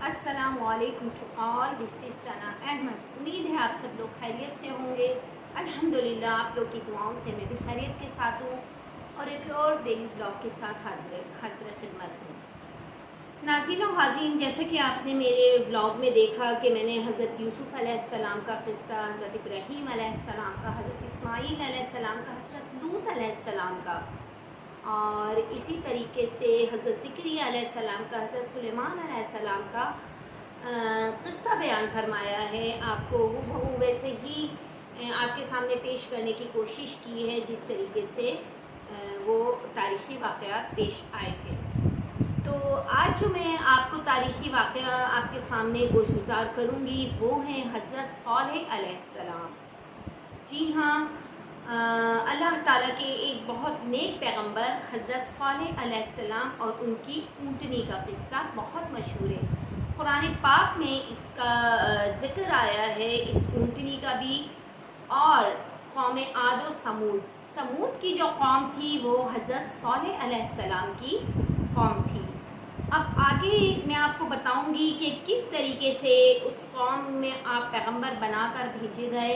السلام علیکم to all, دس از ثنا احمد۔ امید ہے آپ سب لوگ خیریت سے ہوں گے۔ الحمدللہ آپ لوگ کی دعاؤں سے میں بھی خیریت کے ساتھ ہوں اور ایک اور ڈیلی بلاگ کے ساتھ حاضر خدمت ہوں۔ ناظرین و حاضرین، جیسا کہ آپ نے میرے بلاگ میں دیکھا کہ میں نے حضرت یوسف علیہ السلام کا قصہ، حضرت ابراہیم علیہ السلام کا، حضرت اسماعیل علیہ السلام کا، حضرت لوط علیہ السلام کا، اور اسی طریقے سے حضرت زکریا علیہ السلام کا، حضرت سلیمان علیہ السلام کا قصہ بیان فرمایا ہے۔ آپ کو ہو ویسے ہی آپ کے سامنے پیش کرنے کی کوشش کی ہے جس طریقے سے وہ تاریخی واقعات پیش آئے تھے۔ تو آج جو میں آپ کو تاریخی واقعہ آپ کے سامنے گوشگزار کروں گی وہ ہیں حضرت صالح علیہ السلام۔ جی ہاں، اللہ تعالیٰ کے ایک بہت نیک پیغمبر حضرت صالح علیہ السلام اور ان کی اونٹنی کا قصہ بہت مشہور ہے۔ قرآن پاک میں اس کا ذکر آیا ہے، اس اونٹنی کا بھی، اور قوم عاد و سمود کی جو قوم تھی وہ حضرت صالح علیہ السلام کی قوم تھی۔ اب آگے میں آپ کو بتاؤں گی کہ کس طریقے سے اس قوم میں آپ پیغمبر بنا کر بھیجے گئے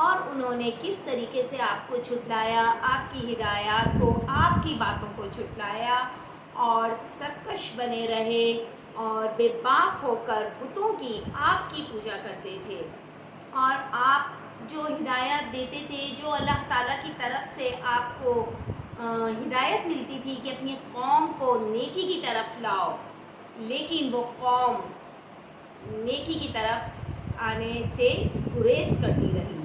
اور انہوں نے کس طریقے سے آپ کو جھٹلایا، آپ کی ہدایات کو، آپ کی باتوں کو جھٹلایا اور سرکش بنے رہے اور بے باک ہو کر بتوں کی آپ کی پوجا کرتے تھے۔ اور آپ جو ہدایات دیتے تھے، جو اللہ تعالیٰ کی طرف سے آپ کو ہدایت ملتی تھی کہ اپنی قوم کو نیکی کی طرف لاؤ، لیکن وہ قوم نیکی کی طرف آنے سے گریز کرتی رہی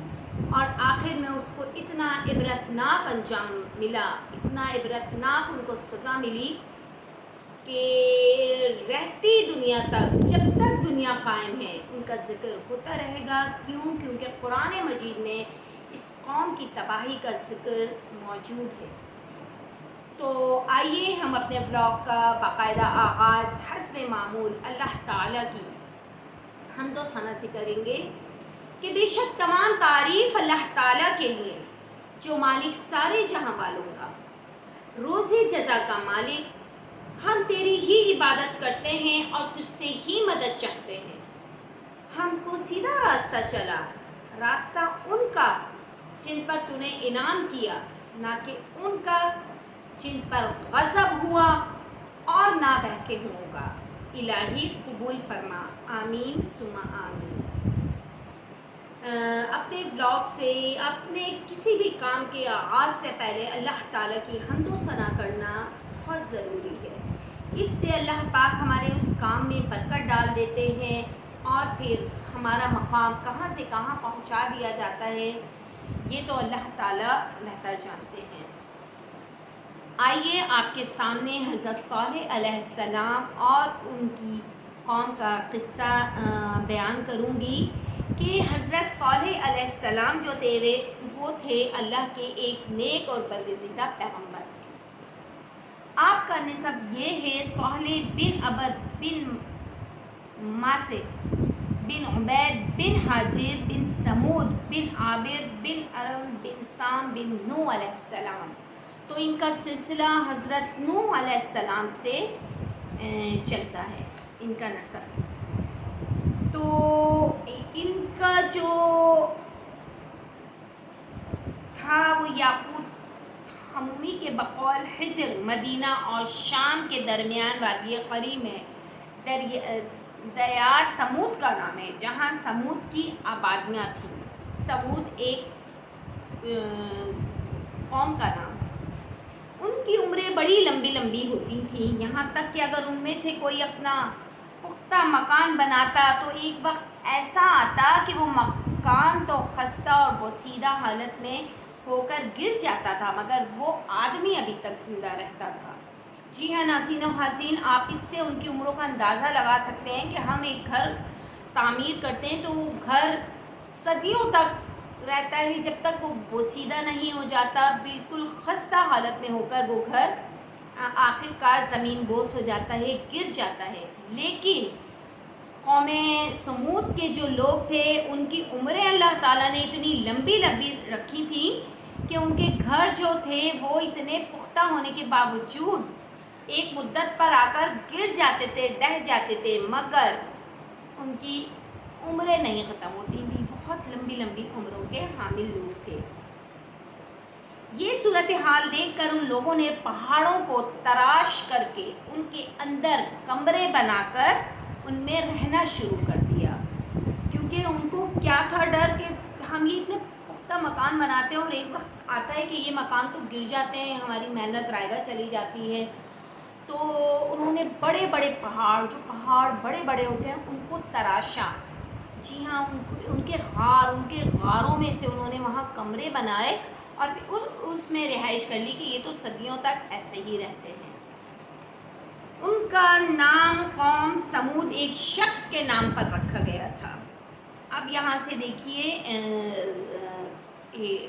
اور آخر میں اس کو اتنا عبرتناک انجام ملا، اتنا عبرتناک ان کو سزا ملی کہ رہتی دنیا تک، جب تک دنیا قائم ہے، ان کا ذکر ہوتا رہے گا۔ کیونکہ قرآن مجید میں اس قوم کی تباہی کا ذکر موجود ہے۔ تو آئیے ہم اپنے بلاگ کا باقاعدہ آغاز حسب معمول اللہ تعالیٰ کی حمد و ثنا سے کریں گے کہ بے شک تمام تعریف اللہ تعالیٰ کے لیے جو مالک سارے جہاں والوں کا، روزی جزا کا مالک۔ ہم تیری ہی عبادت کرتے ہیں اور تجھ سے ہی مدد چاہتے ہیں۔ ہم کو سیدھا راستہ چلا، راستہ ان کا جن پر تو نے انعام کیا، نہ کہ ان کا جن پر غضب ہوا اور نہ بہکے ہوں گا۔ الہی قبول فرما، آمین ثم آمین۔ اپنے ولاگ سے، اپنے کسی بھی کام کے آغاز سے پہلے اللہ تعالیٰ کی حمد و ثنا کرنا بہت ضروری ہے۔ اس سے اللہ پاک ہمارے اس کام میں برکت ڈال دیتے ہیں اور پھر ہمارا مقام کہاں سے کہاں پہنچا دیا جاتا ہے، یہ تو اللہ تعالیٰ بہتر جانتے ہیں۔ آئیے آپ کے سامنے حضرت صالح علیہ السلام اور ان کی قوم کا قصہ بیان کروں گی کہ حضرت صالح علیہ السلام جو تھے وہ تھے اللہ کے ایک نیک اور برگزیدہ پیغمبر۔ آپ کا نسب یہ ہے صالح بن عبد بن ماسک بن عبید بن حاجر بن سمود بن عابر بن ارم بن سام بن نوح علیہ السلام۔ تو ان کا سلسلہ حضرت نوح علیہ السلام سے چلتا ہے، ان کا نسب۔ تو ان کا جو تھا وہ یاقوت حمومی کے بقول حجر، مدینہ اور شام کے درمیان وادی قری میں دریا سمود کا نام ہے، جہاں سمود کی آبادیاں تھیں۔ سمود ایک قوم کا نام ہے۔ ان کی عمریں بڑی لمبی لمبی ہوتی تھیں، یہاں تک کہ اگر ان میں سے کوئی اپنا پختہ مکان بناتا تو ایک وقت ایسا آتا کہ وہ مکان تو خستہ اور بوسیدہ حالت میں ہو کر گر جاتا تھا، مگر وہ آدمی ابھی تک زندہ رہتا تھا۔ جی ہاں ناظرین و حاضرین، آپ اس سے ان کی عمروں کا اندازہ لگا سکتے ہیں کہ ہم ایک گھر تعمیر کرتے ہیں تو وہ گھر صدیوں تک رہتا ہے، جب تک وہ بوسیدہ نہیں ہو جاتا، بالکل خستہ حالت میں ہو کر وہ گھر آخر کار زمین بوس ہو جاتا ہے، گر جاتا ہے۔ لیکن قوم سمود کے جو لوگ تھے ان کی عمریں اللہ تعالیٰ نے اتنی لمبی لمبی رکھی تھیں کہ ان کے گھر جو تھے وہ اتنے پختہ ہونے کے باوجود ایک مدت پر آ کر گر جاتے تھے، ڈہ جاتے تھے، مگر ان کی عمریں نہیں ختم ہوتی تھیں، بہت لمبی لمبی عمروں کے حامل لوگ تھے۔ یہ صورتحال دیکھ کر ان لوگوں نے پہاڑوں کو تراش کر کے ان کے اندر کمرے بنا کر ان میں رہنا شروع کر دیا، کیونکہ ان کو کیا تھا ڈر کہ ہم یہ اتنے پختہ مکان بناتے ہیں اور ایک وقت آتا ہے کہ یہ مکان تو گر جاتے ہیں، ہماری محنت رائگاں چلی جاتی ہے۔ تو انہوں نے بڑے بڑے پہاڑ، جو پہاڑ بڑے بڑے ہوتے ہیں، ان کو تراشا۔ جی ہاں، ان کے غاروں میں سے انہوں نے وہاں کمرے بنائے اور اس میں رہائش کر لی کہ یہ تو صدیوں تک ایسے ہی رہتے ہیں۔ ان کا نام قوم سمود ایک شخص کے نام پر رکھا گیا تھا۔ اب یہاں سے دیکھیے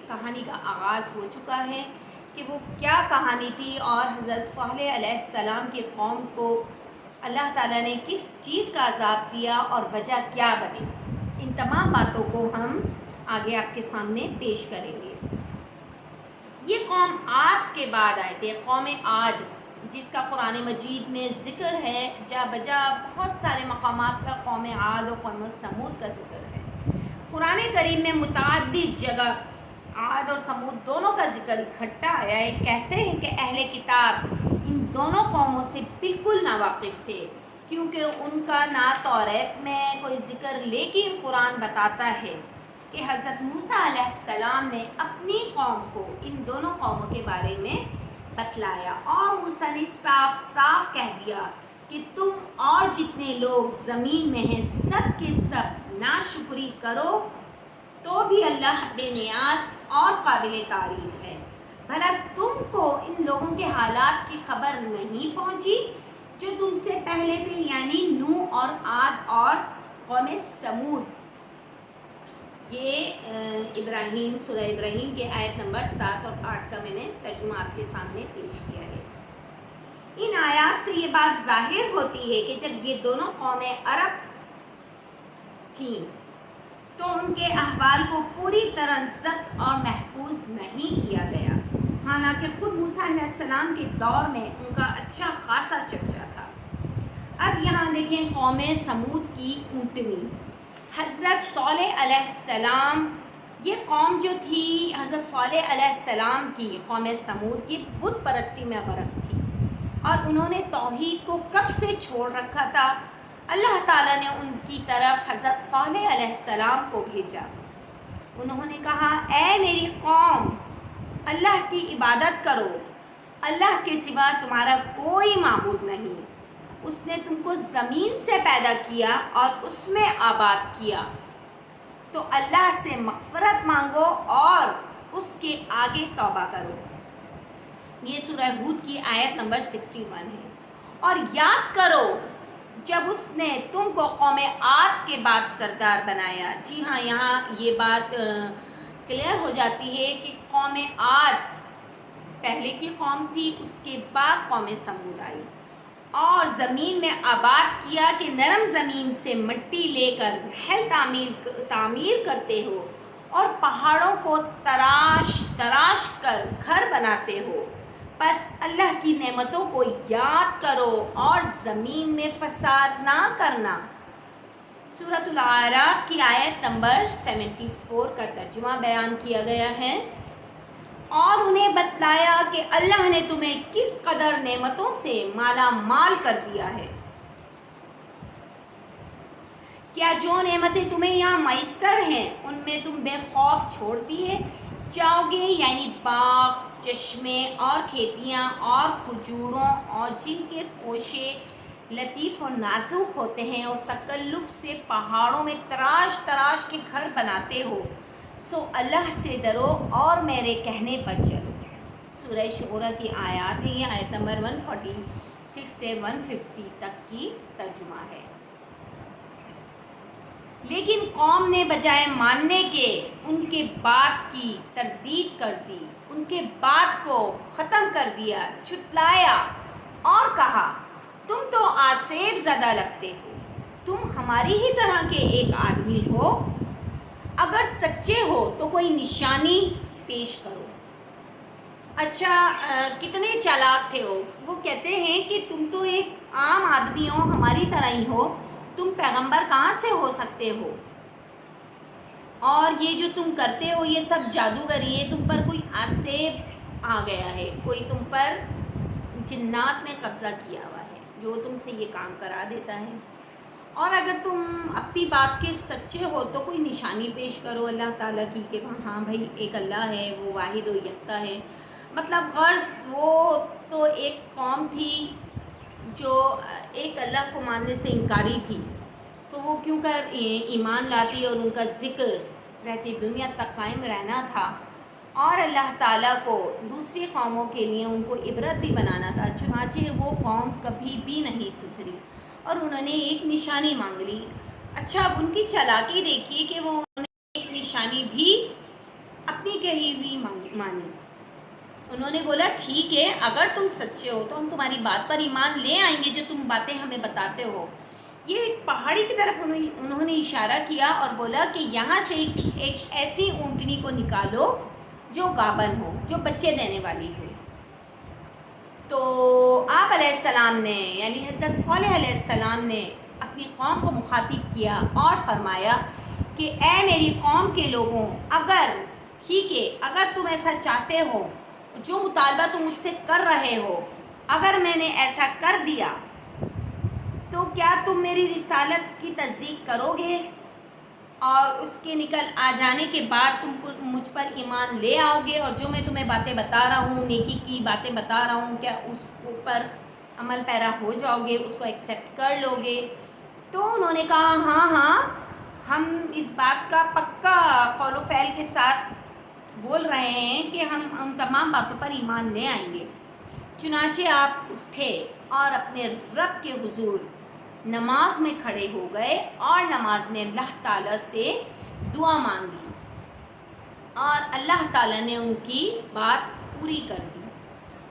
کہانی کا آغاز ہو چکا ہے کہ وہ کیا کہانی تھی اور حضرت صالح علیہ السلام کی قوم کو اللہ تعالیٰ نے کس چیز کا عذاب دیا اور وجہ کیا بنی۔ ان تمام باتوں کو ہم آگے آپ کے سامنے پیش کریں گے۔ یہ قوم عاد کے بعد آئے تھے، قوم عاد، جس کا قرآن مجید میں ذکر ہے، جا بجا بہت سارے مقامات پر قوم عاد اور قوم سمود کا ذکر ہے۔ قرآن کریم میں متعدد جگہ عاد اور سمود دونوں کا ذکر اکٹھا آیا ہے۔ کہتے ہیں کہ اہل کتاب ان دونوں قوموں سے بالکل ناواقف تھے، کیونکہ ان کا نہ توریت میں کوئی ذکر، لیکن قرآن بتاتا ہے کہ حضرت موسیٰ علیہ السلام نے اپنی قوم کو ان دونوں قوموں کے بارے میں بتلایا، اور موسیٰ نے صاف صاف کہہ دیا کہ تم اور جتنے لوگ زمین میں ہیں سب کے سب ناشکری کرو تو بھی اللہ بے نیاز اور قابل تعریف ہے۔ بھلا تم کو ان لوگوں کے حالات کی خبر نہیں پہنچی جو تم سے پہلے تھے، یعنی نوح اور عاد اور قوم سمود۔ یہ ابراہیم، سورہ ابراہیم کے آیت نمبر 7 اور 8 کا میں نے ترجمہ آپ کے سامنے پیش کیا ہے۔ ان آیات سے یہ بات ظاہر ہوتی ہے کہ جب یہ دونوں قومیں عرب تھیں تو ان کے احوال کو پوری طرح ضبط اور محفوظ نہیں کیا گیا، حالانکہ خود موسیٰ علیہ السلام کے دور میں ان کا اچھا خاصا چرچا تھا۔ اب یہاں دیکھیں قوم سمود کی اونٹنی۔ حضرت صالح علیہ السلام، یہ قوم جو تھی حضرت صالح علیہ السلام کی، قوم سمود، یہ بت پرستی میں غرق تھی اور انہوں نے توحید کو کب سے چھوڑ رکھا تھا۔ اللہ تعالیٰ نے ان کی طرف حضرت صالح علیہ السلام کو بھیجا۔ انہوں نے کہا، اے میری قوم، اللہ کی عبادت کرو، اللہ کے سوا تمہارا کوئی معبود نہیں۔ اس نے تم کو زمین سے پیدا کیا اور اس میں آباد کیا، تو اللہ سے مغفرت مانگو اور اس کے آگے توبہ کرو۔ یہ سورہ ہود کی آیت نمبر 61 ہے۔ اور یاد کرو جب اس نے تم کو قوم عاد کے بعد سردار بنایا۔ جی ہاں، یہاں یہ بات کلیئر ہو جاتی ہے کہ قوم عاد پہلے کی قوم تھی، اس کے بعد قوم سمود آئی، اور زمین میں آباد کیا کہ نرم زمین سے مٹی لے کر محل تعمیر کرتے ہو اور پہاڑوں کو تراش کر گھر بناتے ہو۔ بس اللہ کی نعمتوں کو یاد کرو اور زمین میں فساد نہ کرنا۔ سورۃ الاعراف کی آیت نمبر 74 کا ترجمہ بیان کیا گیا ہے۔ اور انہیں بتلایا کہ اللہ نے تمہیں کس قدر نعمتوں سے مالا مال کر دیا ہے۔ کیا جو نعمتیں تمہیں یہاں میسر ہیں ان میں تم بے خوف چھوڑ دیے جاؤ گے، یعنی باغ، چشمے اور کھیتیاں اور کھجوروں، اور جن کے خوشے لطیف و نازک ہوتے ہیں، اور تکلف سے پہاڑوں میں تراش کے گھر بناتے ہو، سو اللہ سے ڈرو اور میرے کہنے پر چلو۔ سورہ شعراء کی آیات ہیں، یہ آیت نمبر 146 سے 150 تک کی ترجمہ ہے۔ لیکن قوم نے بجائے ماننے کے ان کے بات کی تردید کر دی، ان کے بات کو ختم کر دیا، جھٹلایا اور کہا، تم تو آسیب زدہ لگتے ہو، تم ہماری ہی طرح کے ایک آدمی ہو، اگر سچے ہو تو کوئی نشانی پیش کرو۔ اچھا، کتنے چالاک تھے وہ کہتے ہیں کہ تم تو ایک عام آدمی ہو، ہماری طرح ہی ہو، تم پیغمبر کہاں سے ہو سکتے ہو؟ اور یہ جو تم کرتے ہو یہ سب جادوگری ہے، تم پر کوئی آسیب آ گیا ہے، کوئی تم پر جنات نے قبضہ کیا ہوا ہے جو تم سے یہ کام کرا دیتا ہے۔ اور اگر تم اپنی بات کے سچے ہو تو کوئی نشانی پیش کرو اللہ تعالیٰ کی کہ ہاں بھائی ایک اللہ ہے، وہ واحد و یکتا ہے۔ مطلب غرض وہ تو ایک قوم تھی جو ایک اللہ کو ماننے سے انکاری تھی، تو وہ کیوں کر ایمان لاتی اور ان کا ذکر رہتی دنیا تک قائم رہنا تھا، اور اللہ تعالیٰ کو دوسری قوموں کے لیے ان کو عبرت بھی بنانا تھا۔ چنانچہ وہ قوم کبھی بھی نہیں سدھری اور انہوں نے ایک نشانی مانگ لی۔ اچھا اب ان کی چالاکی دیکھیے کہ وہ انہوں نے ایک نشانی بھی اپنی کہی ہوئی مانی۔ انہوں نے بولا ٹھیک ہے، اگر تم سچے ہو تو ہم تمہاری بات پر ایمان لے آئیں گے جو تم باتیں ہمیں بتاتے ہو۔ یہ ایک پہاڑی کی طرف انہوں نے اشارہ کیا اور بولا کہ یہاں سے ایک ایسی اونٹنی کو نکالو جو گابن ہو، جو بچے دینے والی ہو۔ تو آپ علیہ السلام نے یعنی حضرت صالح علیہ السلام نے اپنی قوم کو مخاطب کیا اور فرمایا کہ اے میری قوم کے لوگوں، اگر ٹھیک ہے، اگر تم ایسا چاہتے ہو، جو مطالبہ تم مجھ سے کر رہے ہو، اگر میں نے ایسا کر دیا تو کیا تم میری رسالت کی تصدیق کرو گے اور اس کے نکل آ جانے کے بعد تم مجھ پر ایمان لے آؤ گے، اور جو میں تمہیں باتیں بتا رہا ہوں، نیکی کی باتیں بتا رہا ہوں، کیا اس پر عمل پیرا ہو جاؤ گے، اس کو ایکسیپٹ کر لو گے؟ تو انہوں نے کہا ہاں ہم اس بات کا پکا قول و فعل کے ساتھ بول رہے ہیں کہ ہم ان تمام باتوں پر ایمان لے آئیں گے۔ چنانچہ آپ اٹھے اور اپنے رب کے حضور نماز میں کھڑے ہو گئے اور نماز میں اللہ تعالیٰ سے دعا مانگی، اور اللہ تعالیٰ نے ان کی بات پوری کر دی۔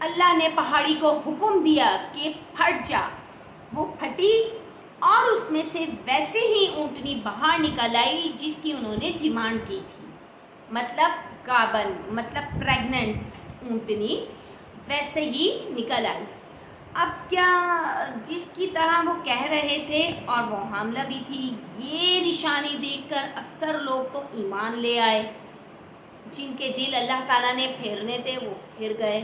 اللہ نے پہاڑی کو حکم دیا کہ پھٹ جا، وہ پھٹی اور اس میں سے ویسے ہی اونٹنی باہر نکل آئی جس کی انہوں نے ڈیمانڈ کی تھی، مطلب گابن، مطلب پریگننٹ اونٹنی ویسے ہی نکل آئی۔ اب کیا جس کی طرح وہ کہہ رہے تھے اور وہ حاملہ بھی تھی، یہ نشانی دیکھ کر اکثر لوگ تو ایمان لے آئے، جن کے دل اللہ تعالیٰ نے پھیرنے تھے وہ پھر گئے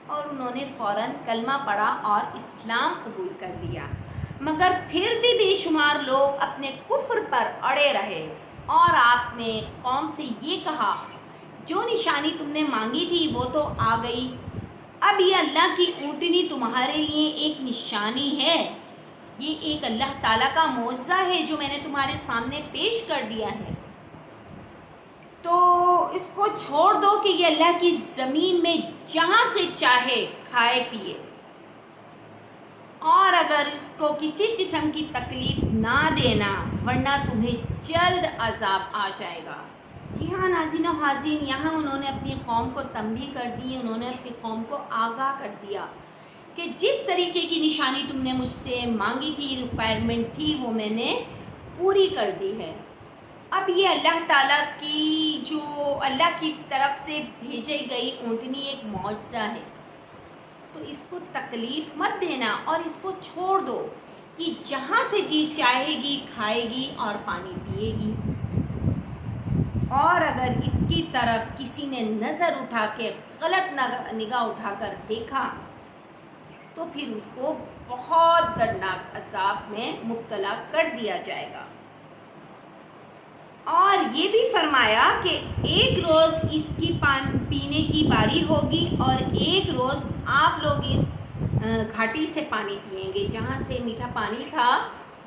اور انہوں نے فوراً کلمہ پڑھا اور اسلام قبول کر لیا۔ مگر پھر بھی بے شمار لوگ اپنے کفر پر اڑے رہے، اور آپ نے قوم سے یہ کہا جو نشانی تم نے مانگی تھی وہ تو آ گئی، اب یہ اللہ کی اونٹنی تمہارے لیے ایک نشانی ہے، یہ ایک اللہ تعالیٰ کا معجزہ ہے جو میں نے تمہارے سامنے پیش کر دیا ہے، تو اس کو چھوڑ دو کہ یہ اللہ کی زمین میں جہاں سے چاہے کھائے پیے، اور اگر اس کو کسی قسم کی تکلیف نہ دینا ورنہ تمہیں جلد عذاب آ جائے گا۔ جی ہاں ناظرین و حاضرین، یہاں انہوں نے اپنی قوم کو تنبیہ کر دی، انہوں نے اپنی قوم کو آگاہ کر دیا کہ جس طریقے کی نشانی تم نے مجھ سے مانگی تھی، ریکوائرمنٹ تھی، وہ میں نے پوری کر دی ہے۔ اب یہ اللہ تعالیٰ کی جو اللہ کی طرف سے بھیجی گئی اونٹنی ایک معجزہ ہے، تو اس کو تکلیف مت دینا اور اس کو چھوڑ دو کہ جہاں سے جی چاہے گی کھائے گی اور پانی پیے گی، اور اگر اس کی طرف کسی نے نظر اٹھا کے غلط نگاہ اٹھا کر دیکھا تو پھر اس کو بہت دردناک عذاب میں مبتلا کر دیا جائے گا۔ اور یہ بھی فرمایا کہ ایک روز اس کی پینے کی باری ہوگی اور ایک روز آپ لوگ اس گھاٹی سے پانی پئیں گے، جہاں سے میٹھا پانی تھا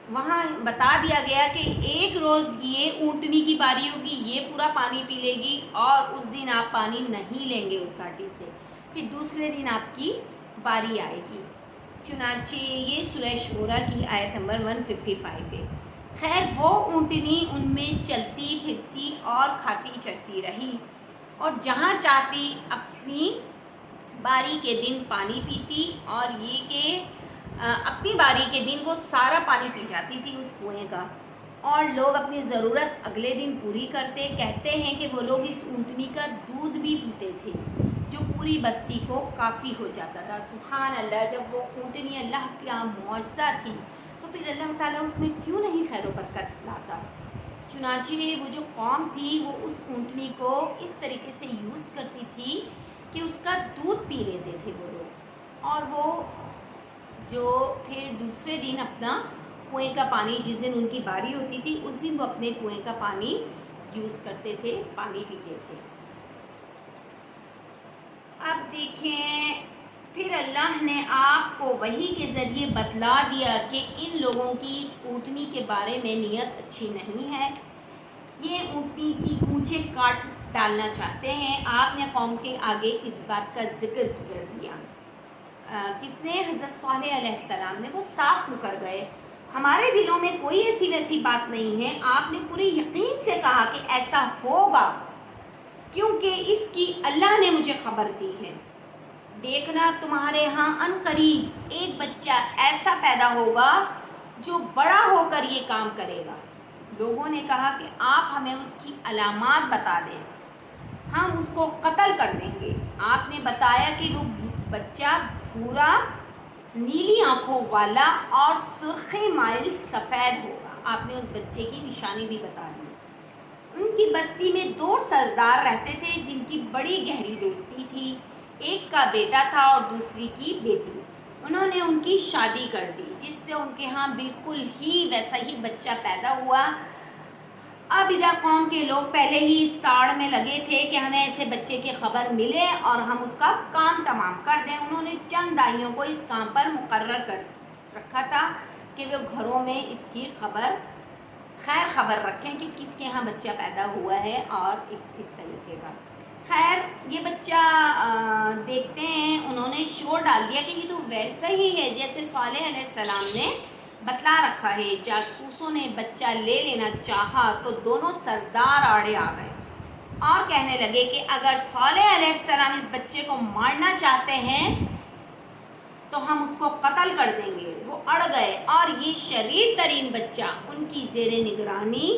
وہاں بتا دیا گیا کہ ایک روز یہ اونٹنی کی باری ہوگی، یہ پورا پانی پی لے گی اور اس دن آپ پانی نہیں لیں گے اس گھاٹی سے، پھر دوسرے دن آپ کی باری آئے گی۔ چنانچہ یہ سورہ شورا کی آیت نمبر 155 ہے۔ خیر وہ اونٹنی ان میں چلتی پھرتی اور کھاتی چرتی رہی، اور جہاں چاہتی اپنی باری کے دن پانی پیتی، اور یہ کہ اپنی باری کے دن وہ سارا پانی پی جاتی تھی اس کنویں کا، اور لوگ اپنی ضرورت اگلے دن پوری کرتے۔ کہتے ہیں کہ وہ لوگ اس اونٹنی کا دودھ بھی پیتے تھے جو پوری بستی کو کافی ہو جاتا تھا۔ سبحان اللہ، جب وہ اونٹنی اللہ کا معجزہ تھی تو پھر اللہ تعالیٰ اس میں کیوں نہیں خیر و برکت لاتا؟ چنانچہ وہ جو قوم تھی وہ اس اونٹنی کو اس طریقے سے یوز کرتی تھی کہ اس کا دودھ پی لیتے تھے وہ لوگ، اور وہ جو پھر دوسرے دن اپنا کنویں کا پانی، جس دن ان کی باری ہوتی تھی اس دن وہ اپنے کنویں کا پانی یوز کرتے تھے، پانی پیتے تھے۔ اب دیکھیں پھر اللہ نے آپ کو وحی کے ذریعے بتلا دیا کہ ان لوگوں کی اس اونٹنی کے بارے میں نیت اچھی نہیں ہے، یہ اونٹنی کی کونچیں کاٹ ڈالنا چاہتے ہیں۔ آپ نے قوم کے آگے اس بات کا ذکر کر دیا۔ کس نے؟ حضرت صالح علیہ السلام نے۔ وہ صاف مکر گئے، ہمارے دلوں میں کوئی ایسی ویسی بات نہیں ہے۔ آپ نے پورے یقین سے کہا کہ ایسا ہوگا کیونکہ اس کی اللہ نے مجھے خبر دی ہے۔ دیکھنا تمہارے ہاں ان قریب ایک بچہ ایسا پیدا ہوگا جو بڑا ہو کر یہ کام کرے گا۔ لوگوں نے کہا کہ آپ ہمیں اس کی علامات بتا دیں، ہم اس کو قتل کر دیں گے۔ آپ نے بتایا کہ وہ بچہ بھورا، نیلی آنکھوں والا اور سرخی مائل سفید ہوگا۔ آپ نے اس بچے کی نشانی بھی بتا دی۔ ان کی بستی میں 2 سردار رہتے تھے جن کی بڑی گہری دوستی تھی، ایک کا بیٹا تھا اور دوسری کی بیٹی۔ انہوں نے ان کی شادی کر دی جس سے ان کے ہاں بالکل ہی ویسا ہی بچہ پیدا ہوا۔ اب ادھر قوم کے لوگ پہلے ہی اس تاڑ میں لگے تھے کہ ہمیں ایسے بچے کی خبر ملے اور ہم اس کا کام تمام کر دیں۔ انہوں نے چند دائیوں کو اس کام پر مقرر کر رکھا تھا کہ وہ گھروں میں اس کی خیر خبر رکھیں کہ کس کے ہاں بچہ پیدا ہوا ہے اور اس طریقے کا۔ خیر یہ بچہ دیکھتے ہیں، انہوں نے شور ڈال دیا کہ یہ تو ویسا ہی ہے جیسے صالح علیہ السلام نے بتلا رکھا ہے۔ جاسوسوں نے بچہ لے لینا چاہا تو دونوں سردار آڑے آ گئے اور کہنے لگے کہ اگر صالح علیہ السلام اس بچے کو مارنا چاہتے ہیں تو ہم اس کو قتل کر دیں گے۔ وہ اڑ گئے اور یہ شریر ترین بچہ ان کی زیر نگرانی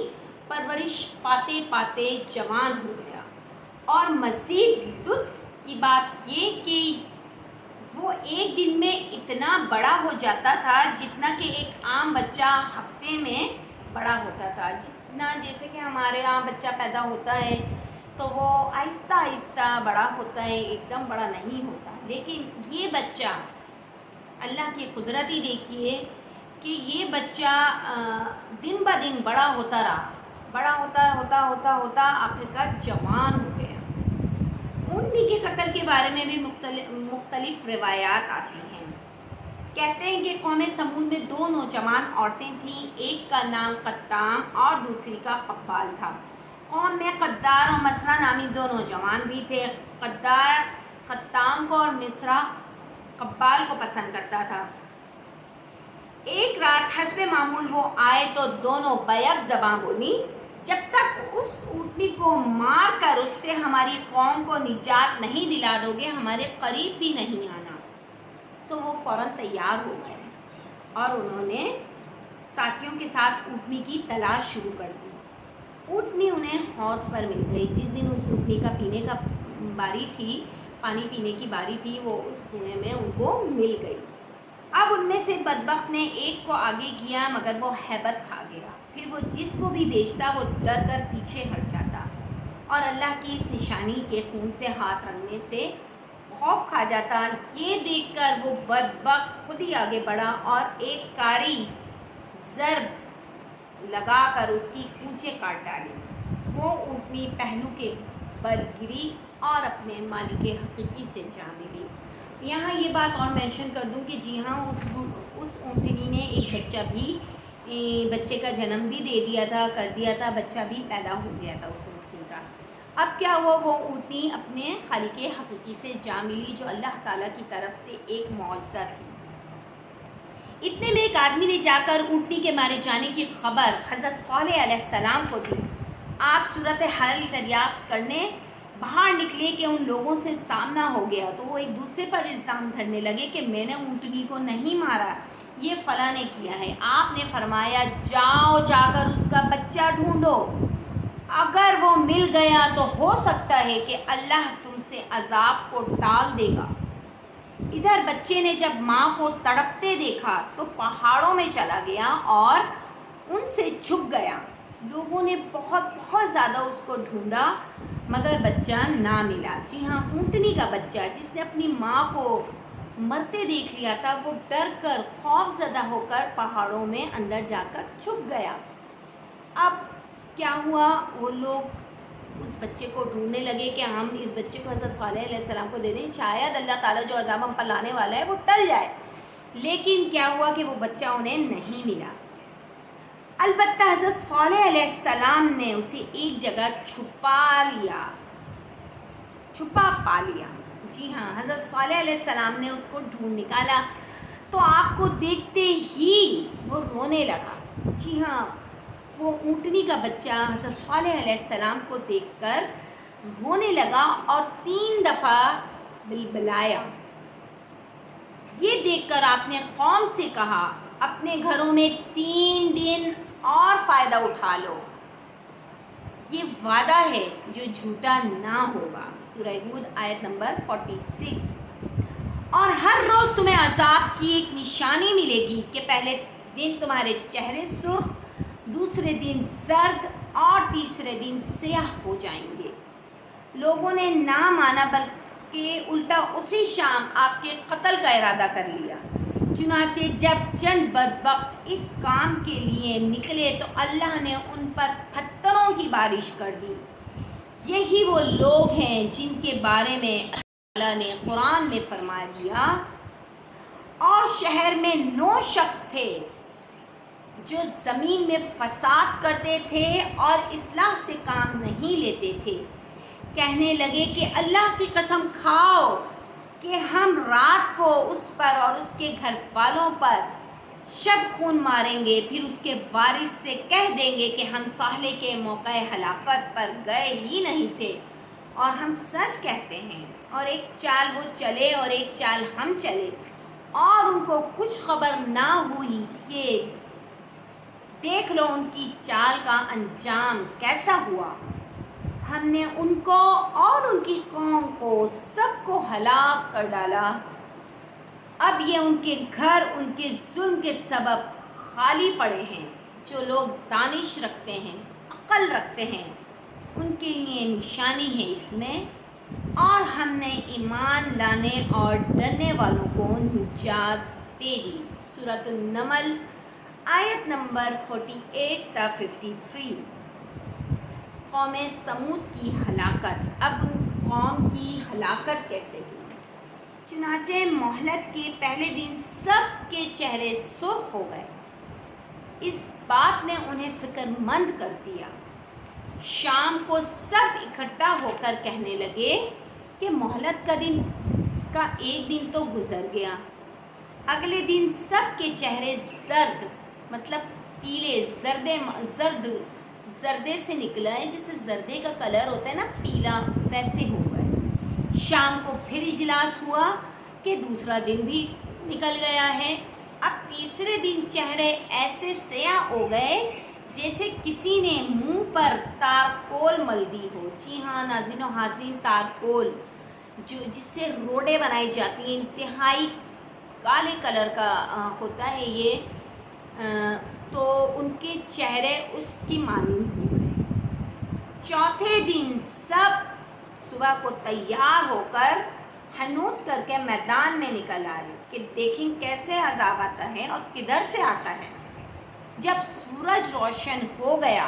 پرورش پاتے پاتے جوان ہو گیا۔ اور مزید لطف کی بات یہ کہ وہ ایک دن میں اتنا بڑا ہو جاتا تھا جتنا کہ ایک عام بچہ ہفتے میں بڑا ہوتا تھا۔ جتنا جیسے کہ ہمارے یہاں بچہ پیدا ہوتا ہے تو وہ آہستہ آہستہ بڑا ہوتا ہے، ایک دم بڑا نہیں ہوتا۔ لیکن یہ بچہ، اللہ کی قدرت ہی دیکھیے کہ یہ بچہ دن بہ دن بڑا ہوتا رہا، بڑا ہوتا آخرکار جوان ہو گیا۔ اونٹنی کے قتل کے بارے میں بھی مختلف روایات آتی ہیں۔ کہتے ہیں کہ قوم سمود میں 2 نوجوان عورتیں تھیں، ایک کا نام قطام اور دوسری کا قبال تھا۔ قوم میں قدار اور مسرہ نامی 2 نوجوان بھی تھے۔ قدار قطام کو اور مسرہ قبال کو پسند کرتا تھا۔ ایک رات حسب معمول وہ آئے تو دونوں بیک زباں بولی، جب تک اس اونٹنی کو مار کر اس سے ہماری قوم کو نجات نہیں دلا دو گے ہمارے قریب بھی نہیں آنا۔ سو وہ فوراً تیار ہو گئے اور انہوں نے ساتھیوں کے ساتھ اونٹنی کی تلاش شروع کر دی۔ اونٹنی انہیں حوض پر مل گئی۔ جس دن اس اونٹنی کا پینے کا باری تھی، پانی پینے کی باری تھی، وہ اس کنویں میں ان کو مل گئی۔ اب ان میں سے بدبخت نے ایک کو آگے کیا مگر وہ ہیبت کھا گیا۔ پھر وہ جس کو بھی بیچتا وہ ڈر کر پیچھے ہٹ جاتا اور اللہ کی اس نشانی کے خون سے ہاتھ رنگنے سے خوف کھا جاتا۔ یہ دیکھ کر وہ بدبخت خود ہی آگے بڑھا اور ایک کاری ضرب لگا کر اس کی کونچیں کاٹ ڈالی۔ وہ اونٹنی پہلو کے بل گری اور اپنے مالک حقیقی سے جا ملی۔ یہاں یہ بات اور مینشن کر دوں کہ جی ہاں اس اونٹنی نے ایک بچے کا جنم بھی دے دیا تھا، کر دیا تھا، بچہ بھی پیدا ہو گیا تھا اس اونٹنی کا۔ اب کیا ہوا، وہ اونٹنی اپنے خالق حقیقی سے جا ملی جو اللہ تعالیٰ کی طرف سے ایک معجزہ تھی۔ اتنے میں ایک آدمی نے جا کر اونٹنی کے مارے جانے کی خبر حضرت صالح علیہ السلام کو دی۔ آپ صورتحال دریافت کرنے باہر نکلے کہ ان لوگوں سے سامنا ہو گیا تو وہ ایک دوسرے پر الزام دھرنے لگے کہ میں نے اونٹنی کو نہیں مارا، یہ فلاں نے کیا ہے۔ آپ نے فرمایا جاؤ جا کر اس کا بچہ ڈھونڈو، اگر وہ مل گیا تو ہو سکتا ہے کہ اللہ تم سے عذاب کو ٹال دے گا۔ ادھر بچے نے جب ماں کو تڑپتے دیکھا تو پہاڑوں میں چلا گیا اور ان سے چھپ گیا۔ لوگوں نے بہت زیادہ اس کو ڈھونڈا مگر بچہ نہ ملا۔ جی ہاں، اونٹنی کا بچہ جس نے اپنی ماں کو مرتے دیکھ لیا تھا، وہ ڈر کر خوف زدہ ہو کر پہاڑوں میں اندر جا کر چھپ گیا۔ اب کیا ہوا، وہ لوگ اس بچے کو ڈھونڈنے لگے کہ ہم اس بچے کو حضرت صالح علیہ السلام کو دے دیں، شاید اللہ تعالیٰ جو عذاب ہم پر لانے والا ہے وہ ٹل جائے۔ لیکن کیا ہوا کہ وہ بچہ انہیں نہیں ملا۔ البتہ حضرت صالح علیہ السلام نے اسے ایک جگہ چھپا پا لیا۔ جی ہاں، حضرت صالح علیہ السلام نے اس کو ڈھونڈ نکالا تو آپ کو دیکھتے ہی وہ رونے لگا۔ جی ہاں، وہ اونٹنی کا بچہ حضرت صالح علیہ السلام کو دیکھ کر رونے لگا اور 3 دفعہ بلبلایا۔ یہ دیکھ کر آپ نے قوم سے کہا، اپنے گھروں میں 3 دن اور فائدہ اٹھا لو، یہ وعدہ ہے جو جھوٹا نہ ہوگا۔ سورہ ہود آیت نمبر 46۔ اور ہر روز تمہیں عذاب کی ایک نشانی ملے گی کہ پہلے دن تمہارے چہرے سرخ، دوسرے دن زرد اور تیسرے دن سیاہ ہو جائیں گے۔ لوگوں نے نہ مانا بلکہ الٹا اسی شام آپ کے قتل کا ارادہ کر لیا۔ چنانچہ جب چند بدبخت اس کام کے لیے نکلے تو اللہ نے ان پر پتھروں کی بارش کر دی۔ یہی وہ لوگ ہیں جن کے بارے میں اللہ نے قرآن میں فرما دیا، اور شہر میں 9 شخص تھے جو زمین میں فساد کرتے تھے اور اصلاح سے کام نہیں لیتے تھے۔ کہنے لگے کہ اللہ کی قسم کھاؤ کہ ہم رات کو اس پر اور اس کے گھر والوں پر شب خون ماریں گے، پھر اس کے وارث سے کہہ دیں گے کہ ہم صالح کے موقع ہلاکت پر گئے ہی نہیں تھے اور ہم سچ کہتے ہیں، اور ایک چال وہ چلے اور ایک چال ہم چلے، اور ان کو کچھ خبر نہ ہوئی کہ دیکھ لو ان کی چال کا انجام کیسا ہوا۔ ہم نے ان کو اور ان کی قوم کو سب کو ہلاک کر ڈالا۔ اب یہ ان کے گھر ان کے ظلم کے سبب خالی پڑے ہیں۔ جو لوگ دانش رکھتے ہیں، عقل رکھتے ہیں، ان کے لیے نشانی ہے اس میں، اور ہم نے ایمان لانے اور ڈرنے والوں کو نجات دے دی۔ سورۃ النمل آیت نمبر 48 تا 53۔ قوم سمود کی ہلاکت۔ اب ان قوم کی ہلاکت کیسے ہوئی؟ چنانچہ مہلت کے پہلے دن سب کے چہرے سرخ ہو گئے۔ اس بات نے انہیں فکر مند کر دیا۔ شام کو سب اکٹھا ہو کر کہنے لگے کہ مہلت کا ایک دن تو گزر گیا۔ اگلے دن سب کے چہرے زرد، مطلب پیلے، زردے سے نکلا ہے، جیسے زردے کا کلر ہوتا ہے نا پیلا، ویسے ہو گئے۔ شام کو پھر اجلاس ہوا کہ دوسرا دن بھی نکل گیا ہے۔ اب تیسرے دن چہرے ایسے سیاہ ہو گئے جیسے کسی نے منہ پر تارکول مل دی ہو۔ جی ہاں ناظرین و حاضرین، تارکول جس سے روڈیں بنائی جاتی ہیں، انتہائی کالے کلر کا ہوتا ہے یہ، تو ان کے چہرے اس کی مانند ہو گئے۔ چوتھے دن سب صبح کو تیار ہو کر حنوط کر کے میدان میں نکل آئے کہ دیکھیں کیسے عذاب آتا ہے اور کدھر سے آتا ہے۔ جب سورج روشن ہو گیا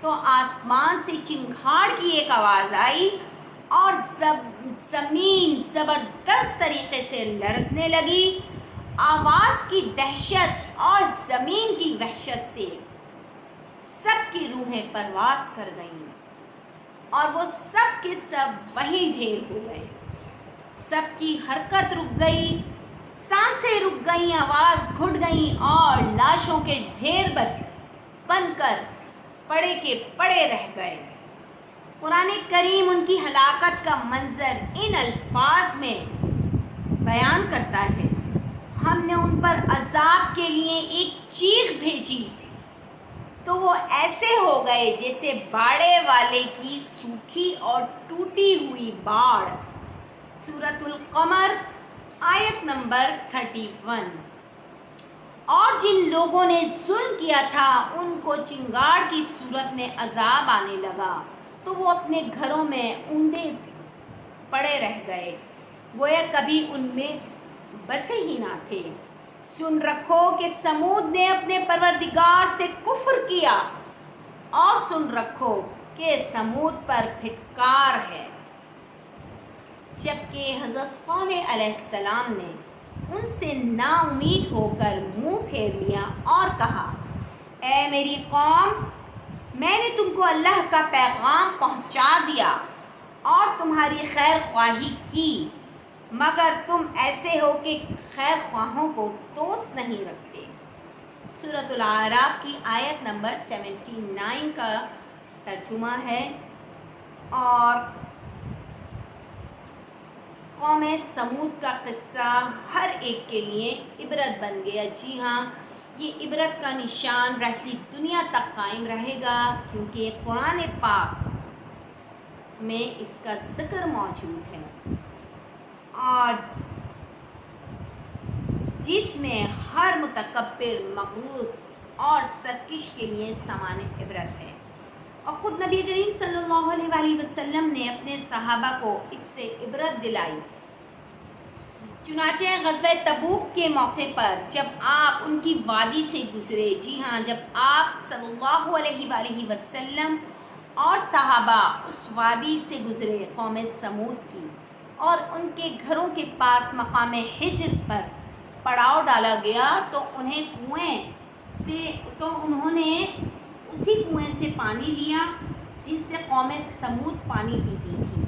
تو آسمان سے چنگھاڑ کی ایک آواز آئی اور زمین زبردست طریقے سے لرزنے لگی۔ آواز کی دہشت اور زمین کی وحشت سے سب کی روحیں پرواز کر گئیں اور وہ سب کے سب وہیں ڈھیر ہو گئے۔ سب کی حرکت رک گئی، سانسیں رک گئیں، آواز گھٹ گئیں اور لاشوں کے ڈھیر بن کر پڑے کے پڑے رہ گئے۔ قرآن کریم ان کی ہلاکت کا منظر ان الفاظ میں بیان کرتا ہے، ہم نے ان پر عذاب کے لیے ایک چیخ بھیجی تو وہ ایسے ہو گئے جیسے باڑے والے کی سوکھی اور ٹوٹی ہوئی باڑ۔ سورۃ القمر آیت نمبر 31۔ اور جن لوگوں نے ظلم کیا تھا ان کو چنگاڑ کی صورت میں عذاب آنے لگا تو وہ اپنے گھروں میں اوندے پڑے رہ گئے، گویا کبھی ان میں بسے ہی نہ تھے۔ سن رکھو کہ سمود نے اپنے پروردگار سے کفر کیا، اور سن رکھو کہ سمود پر پھٹکار ہے، جبکہ حضرت صالح علیہ السلام نے ان سے نا امید ہو کر منہ پھیر لیا اور کہا، اے میری قوم، میں نے تم کو اللہ کا پیغام پہنچا دیا اور تمہاری خیر خواہی کی، مگر تم ایسے ہو کہ خیر خواہوں کو دوست نہیں رکھتے۔ سورۃ الاعراف کی آیت نمبر 79 کا ترجمہ ہے۔ اور قوم سمود کا قصہ ہر ایک کے لیے عبرت بن گیا۔ جی ہاں، یہ عبرت کا نشان رہتی دنیا تک قائم رہے گا، کیونکہ قرآن پاک میں اس کا ذکر موجود ہے، اور جس میں ہر متکبر، مغرور اور سرکش کے لیے سامان عبرت ہے۔ اور خود نبی کریم صلی اللہ علیہ وآلہ وسلم نے اپنے صحابہ کو اس سے عبرت دلائی۔ چنانچہ غزوہ تبوک کے موقع پر جب آپ ان کی وادی سے گزرے، جی ہاں، جب آپ صلی اللہ علیہ وآلہ وسلم اور صحابہ اس وادی سے گزرے قوم سمود کی، اور ان کے گھروں کے پاس مقام ہجر پر پڑاؤ ڈالا گیا تو انہوں نے اسی کنویں سے پانی لیا جن سے قوم سمود پانی پیتی تھی،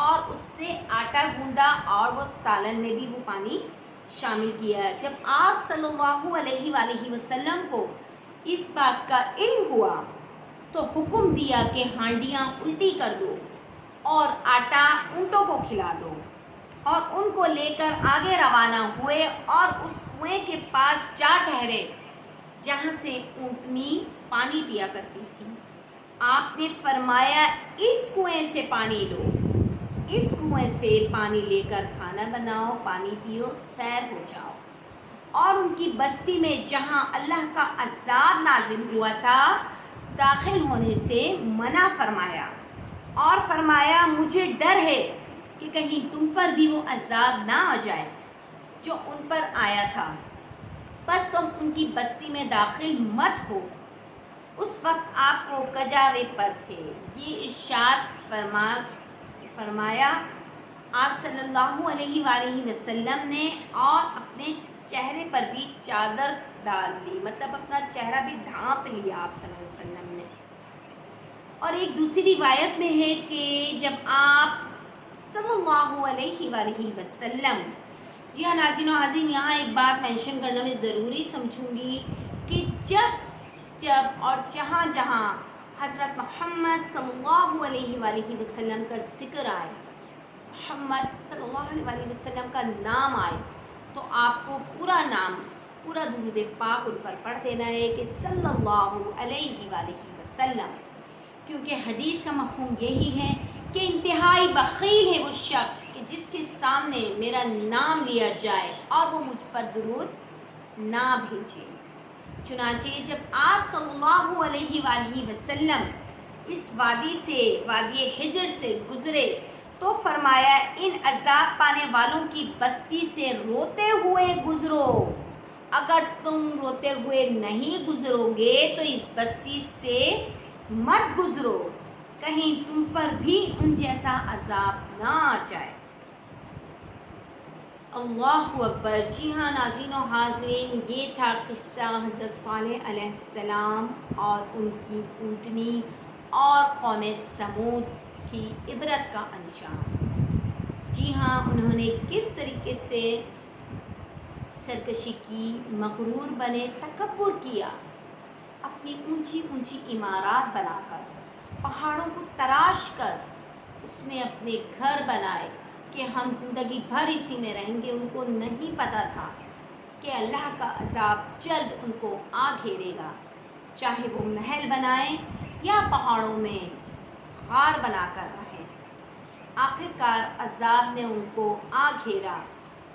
اور اس سے آٹا گوندا اور وہ سالن میں بھی وہ پانی شامل کیا۔ جب آپ صلی اللہ علیہ وآلہ وسلم کو اس بات کا علم ہوا تو حکم دیا کہ ہانڈیاں الٹی کر دو اور آٹا اونٹوں کو کھلا دو، اور ان کو لے کر آگے روانہ ہوئے اور اس کنویں کے پاس جا ٹھہرے جہاں سے اونٹنی پانی پیا کرتی تھی۔ آپ نے فرمایا، اس کنویں سے پانی لو، اس کنویں سے پانی لے کر کھانا بناؤ، پانی پیو، سیر ہو جاؤ۔ اور ان کی بستی میں جہاں اللہ کا عذاب نازل ہوا تھا داخل ہونے سے منع فرمایا، اور فرمایا، مجھے ڈر ہے کہ کہیں تم پر بھی وہ عذاب نہ آ جائے جو ان پر آیا تھا، بس تم ان کی بستی میں داخل مت ہو۔ اس وقت آپ کو کجاوے پر تھے۔ یہ ارشاد فرمایا آپ صلی اللہ علیہ وآلہ وسلم نے، اور اپنے چہرے پر بھی چادر ڈال لی، مطلب اپنا چہرہ بھی ڈھانپ لیا آپ صلی اللہ علیہ وسلم نے۔ اور ایک دوسری روایت میں ہے کہ جب آپ صلی اللہ علیہ وآلہ وسلم، جی ہاں ناظرین و عزیز، یہاں ایک بات مینشن کرنا میں ضروری سمجھوں گی کہ جب اور جہاں جہاں حضرت محمد صلی اللہ علیہ وآلہ وسلم کا ذکر آئے، محمد صلی اللہ علیہ وآلہ وسلم کا نام آئے، تو آپ کو پورا نام، پورا درود پاک ان پر پڑھ دینا ہے کہ صلی اللہ علیہ وآلہ وسلم، کیونکہ حدیث کا مفہوم یہی ہے کہ انتہائی بخیل ہے وہ شخص کہ جس کے سامنے میرا نام لیا جائے اور وہ مجھ پر درود نہ بھیجے۔ چنانچہ جب آپ صلی اللہ علیہ وآلہ وسلم اس وادی ہجر سے گزرے تو فرمایا، ان عذاب پانے والوں کی بستی سے روتے ہوئے گزرو، اگر تم روتے ہوئے نہیں گزرو گے تو اس بستی سے مت گزرو، کہیں تم پر بھی ان جیسا عذاب نہ آ جائے۔ اللہ اکبر۔ جی ہاں ناظرین و حاضرین، یہ تھا قصہ حضرت صالح علیہ السلام اور ان کی اونٹنی اور قوم سمود کی عبرت کا انجام۔ جی ہاں، انہوں نے کس طریقے سے سرکشی کی، مغرور بنے، تکبر کیا، اپنی اونچی اونچی عمارات بنا کر، پہاڑوں کو تراش کر اس میں اپنے گھر بنائے کہ ہم زندگی بھر اسی میں رہیں گے۔ ان کو نہیں پتہ تھا کہ اللہ کا عذاب جلد ان کو آ گھیرے گا، چاہے وہ محل بنائیں یا پہاڑوں میں غار بنا کر رہیں۔ آخرکار عذاب نے ان کو آ گھیرا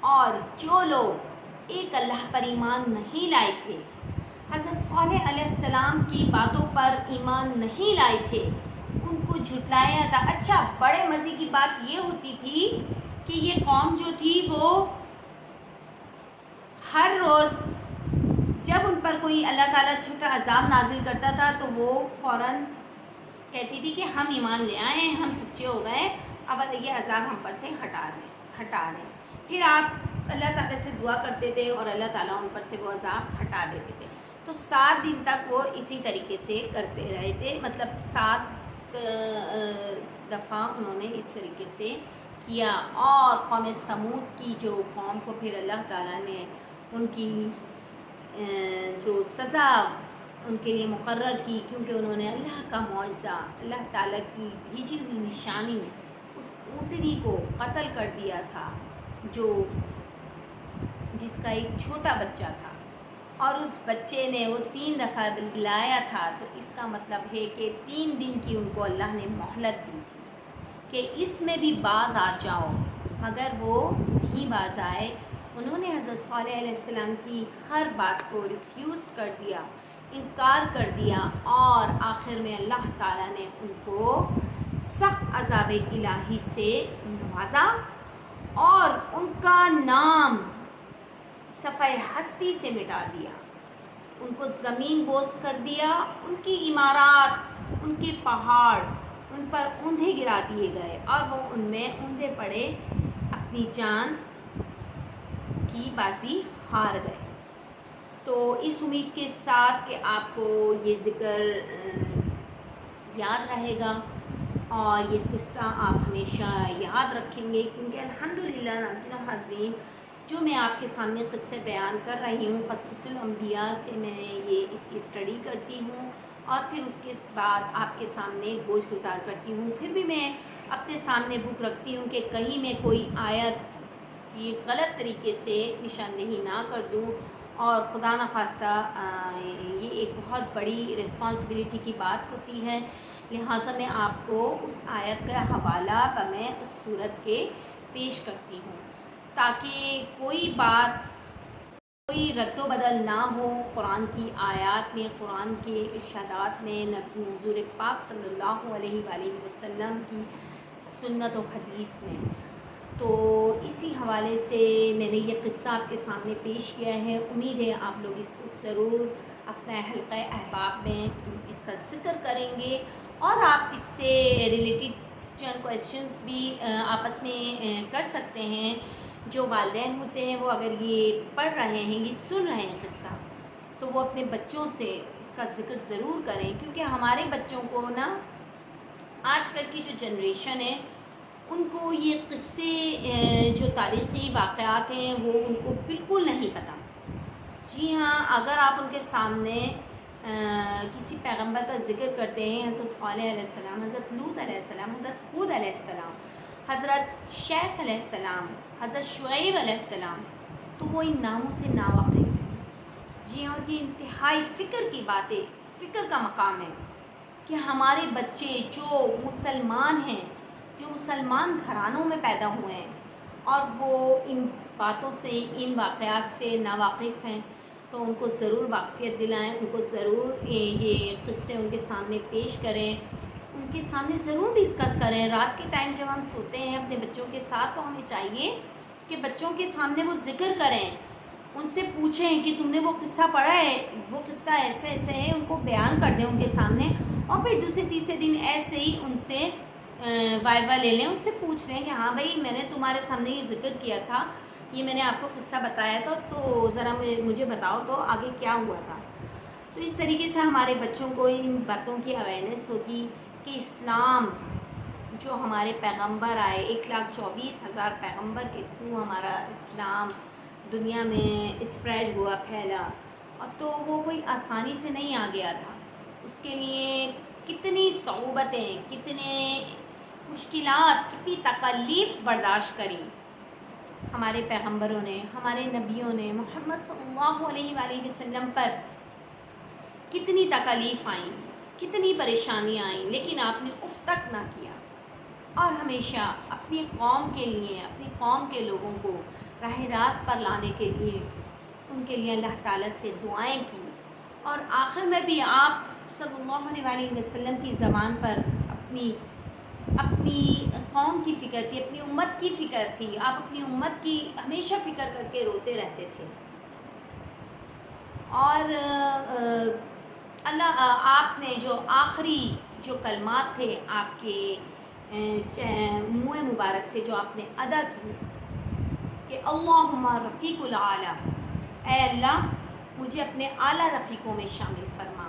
اور جو لوگ ایک اللہ پر ایمان نہیں لائے تھے، حضرت صالح علیہ السلام کی باتوں پر ایمان نہیں لائے تھے، ان کو جھٹلایا تھا۔ اچھا، بڑے مزے کی بات یہ ہوتی تھی کہ یہ قوم جو تھی وہ ہر روز جب ان پر کوئی اللہ تعالیٰ چھوٹا عذاب نازل کرتا تھا تو وہ فوراً کہتی تھی کہ ہم ایمان لے آئے ہیں، ہم سچے ہو گئے، اب یہ عذاب ہم پر سے ہٹا دیں۔ پھر آپ اللہ تعالیٰ سے دعا کرتے تھے اور اللہ تعالیٰ ان پر سے وہ عذاب ہٹا دیتے تھے۔ تو 7 دن تک وہ اسی طریقے سے کرتے رہے تھے، مطلب 7 دفعہ انہوں نے اس طریقے سے کیا۔ اور قوم سمود کی جو قوم کو پھر اللہ تعالیٰ نے ان کی جو سزا ان کے لیے مقرر کی، کیونکہ انہوں نے اللہ کا معجزہ، اللہ تعالیٰ کی بھیجی ہوئی نشانی اس اونٹنی کو قتل کر دیا تھا جس کا ایک چھوٹا بچہ تھا، اور اس بچے نے وہ 3 دفعہ بلبلایا تھا، تو اس کا مطلب ہے کہ 3 دن کی ان کو اللہ نے مہلت دی تھی کہ اس میں بھی باز آ جاؤ، مگر وہ نہیں باز آئے۔ انہوں نے حضرت صالح علیہ السلام کی ہر بات کو ریفیوز کر دیا، انکار کر دیا، اور آخر میں اللہ تعالیٰ نے ان کو سخت عذاب الہی سے نوازا اور ان کا نام صفحہ ہستی سے مٹا دیا، ان کو زمین بوس کر دیا، ان کی عمارات، ان کے پہاڑ، ان پر اوندھے گرا دیے گئے، اور وہ ان میں اوندھے پڑے اپنی جان کی بازی ہار گئے۔ تو اس امید کے ساتھ کہ آپ کو یہ ذکر یاد رہے گا اور یہ قصہ آپ ہمیشہ یاد رکھیں گے، کیونکہ الحمدللہ ناظرین و حاضرین، جو میں آپ کے سامنے قصے بیان کر رہی ہوں، قصص الانبیاء سے میں اس کی اسٹڈی کرتی ہوں، اور پھر اس کے بعد آپ کے سامنے گوش گزار کرتی ہوں۔ پھر بھی میں اپنے سامنے بک رکھتی ہوں کہ کہیں میں کوئی آیت یہ غلط طریقے سے نشاندہی نہ کر دوں، اور خدا نخواستہ یہ ایک بہت بڑی رسپانسبلٹی کی بات ہوتی ہے، لہٰذا میں آپ کو اس آیت کا حوالہ میں اس صورت کے پیش کرتی ہوں، تاکہ کوئی بات، کوئی رد و بدل نہ ہو قرآن کی آیات میں، قرآن کے ارشادات میں، حضور پاک صلی اللہ علیہ وآلہ وسلم کی سنت و حدیث میں۔ تو اسی حوالے سے میں نے یہ قصہ آپ کے سامنے پیش کیا ہے۔ امید ہے آپ لوگ اس کو ضرور اپنا حلقہ احباب میں اس کا ذکر کریں گے، اور آپ اس سے ریلیٹڈ چند کویسچنس بھی آپس میں کر سکتے ہیں۔ جو والدین ہوتے ہیں وہ اگر یہ پڑھ رہے ہیں، یہ سن رہے ہیں قصہ، تو وہ اپنے بچوں سے اس کا ذکر ضرور کریں، کیونکہ ہمارے بچوں کو نا، آج کل کی جو جنریشن ہے، ان کو یہ قصے جو تاریخی واقعات ہیں وہ ان کو بالکل نہیں پتہ۔ جی ہاں، اگر آپ ان کے سامنے کسی پیغمبر کا ذکر کرتے ہیں، حضرت صالح علیہ السلام، حضرت لوط علیہ السلام، حضرت ہود علیہ السلام، حضرت شیث علیہ السلام، حضرت شعیب علیہ السلام، تو وہ ان ناموں سے ناواقف ہیں۔ جی ہاں، اور یہ انتہائی فکر کی باتیں، فکر کا مقام ہے کہ ہمارے بچے جو مسلمان ہیں، جو مسلمان گھرانوں میں پیدا ہوئے ہیں، اور وہ ان باتوں سے، ان واقعات سے ناواقف ہیں، تو ان کو ضرور واقفیت دلائیں، ان کو ضرور یہ قصے ان کے سامنے پیش کریں، ان کے سامنے ضرور ڈسکس کریں۔ رات کے ٹائم جب ہم سوتے ہیں اپنے بچوں کے ساتھ، تو ہمیں چاہیے کہ بچوں کے سامنے وہ ذکر کریں، ان سے پوچھیں کہ تم نے وہ قصہ پڑھا ہے، وہ قصہ ایسے ایسے ہے، ان کو بیان کر دیں ان کے سامنے، اور پھر دوسرے تیسرے دن ایسے ہی ان سے وائوہ لے لیں، ان سے پوچھ لیں کہ ہاں بھائی، میں نے تمہارے سامنے یہ ذکر کیا تھا، یہ میں نے آپ کو قصہ بتایا تھا، تو ذرا مجھے بتاؤ تو آگے کیا ہوا تھا۔ تو اس طریقے سے ہمارے بچوں کو ان باتوں کی اویئرنیس ہوگی کہ اسلام جو ہمارے پیغمبر آئے، 1,24,000 پیغمبر کے تھرو ہمارا اسلام دنیا میں اسپریڈ ہوا، پھیلا، اور تو وہ کوئی آسانی سے نہیں آ گیا تھا۔ اس کے لیے کتنی صعوبتیں، کتنے مشکلات، کتنی تکالیف برداشت کری ہمارے پیغمبروں نے، ہمارے نبیوں نے، محمد صلی اللہ علیہ وآلہ وسلم پر کتنی تکالیف آئیں، کتنی پریشانیاں آئیں، لیکن آپ نے اف تک نہ کیا، اور ہمیشہ اپنی قوم کے لیے، اپنی قوم کے لوگوں کو راہ راست پر لانے کے لیے ان کے لیے اللہ تعالیٰ سے دعائیں کی، اور آخر میں بھی آپ صلی اللہ علیہ وسلم کی زبان پر اپنی قوم کی فکر تھی، اپنی امت کی فکر تھی، آپ اپنی امت کی ہمیشہ فکر کر کے روتے رہتے تھے. اور اللہ آپ نے جو آخری جو کلمات تھے آپ کے منہ مبارک سے جو آپ نے ادا کیے کہ اللہم رفیق الاعلیٰ، اے اللہ مجھے اپنے اعلیٰ رفیقوں میں شامل فرما.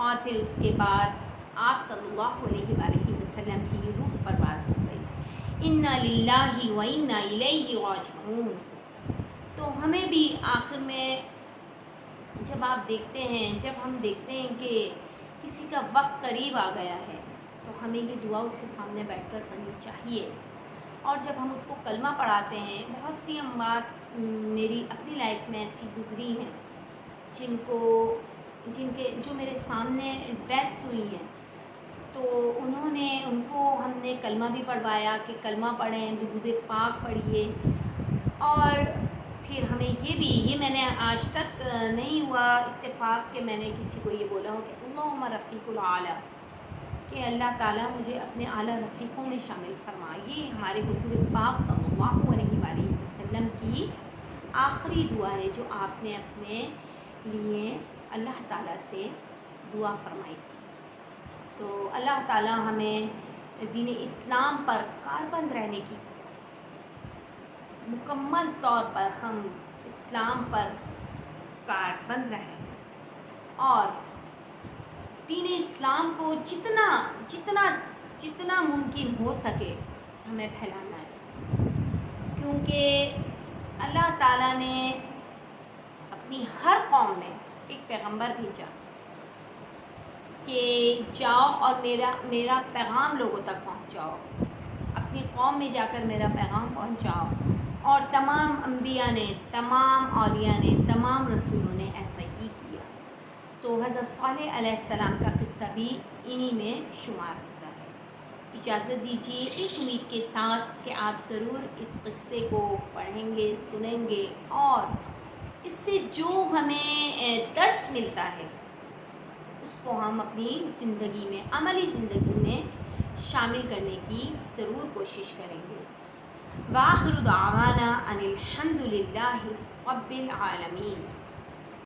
اور پھر اس کے بعد آپ صلی اللہ علیہ وآلہ وسلم کی روح پرواز ہو گئی. انا للہ و انا الیہ راجعون. تو ہمیں بھی آخر میں جب آپ دیکھتے ہیں، جب ہم دیکھتے ہیں کہ کسی کا وقت قریب آ گیا ہے تو ہمیں یہ دعا اس کے سامنے بیٹھ کر پڑھنی چاہیے. اور جب ہم اس کو کلمہ پڑھاتے ہیں، بہت سی اموات میری اپنی لائف میں ایسی گزری ہیں جو میرے سامنے ڈیتھس ہوئی ہیں، تو ان کو ہم نے کلمہ بھی پڑھوایا کہ کلمہ پڑھیں، درود پاک پڑھیے. اور پھر ہمیں یہ میں نے آج تک نہیں ہوا اتفاق کہ میں نے کسی کو یہ بولا ہو کہ اللہم رفیق الاعلیٰ، کہ اللہ تعالیٰ مجھے اپنے اعلیٰ رفیقوں میں شامل فرما. یہ ہمارے حضور پاک صلی اللہ علیہ وآلہ وسلم کی آخری دعا ہے جو آپ نے اپنے لیے اللہ تعالیٰ سے دعا فرمائی تھی. تو اللہ تعالیٰ ہمیں دین اسلام پر کاربند رہنے کی، مکمل طور پر ہم اسلام پر کاربند رہیں اور دین اسلام کو جتنا ممکن ہو سکے ہمیں پھیلانا ہے. کیونکہ اللہ تعالیٰ نے اپنی ہر قوم میں ایک پیغمبر بھیجا کہ جاؤ اور میرا پیغام لوگوں تک پہنچاؤ، اپنی قوم میں جا کر میرا پیغام پہنچاؤ. اور تمام انبیاء نے، تمام اولیاء نے، تمام رسولوں نے ایسا ہی کیا. تو حضرت صالح علیہ السلام کا قصہ بھی انہی میں شمار ہوتا ہے. اجازت دیجیے اس امید کے ساتھ کہ آپ ضرور اس قصے کو پڑھیں گے، سنیں گے، اور اس سے جو ہمیں درس ملتا ہے اس کو ہم اپنی زندگی میں، عملی زندگی میں شامل کرنے کی ضرور کوشش کریں گے. وآخر دعوانا ان الحمد للہ رب العالمین.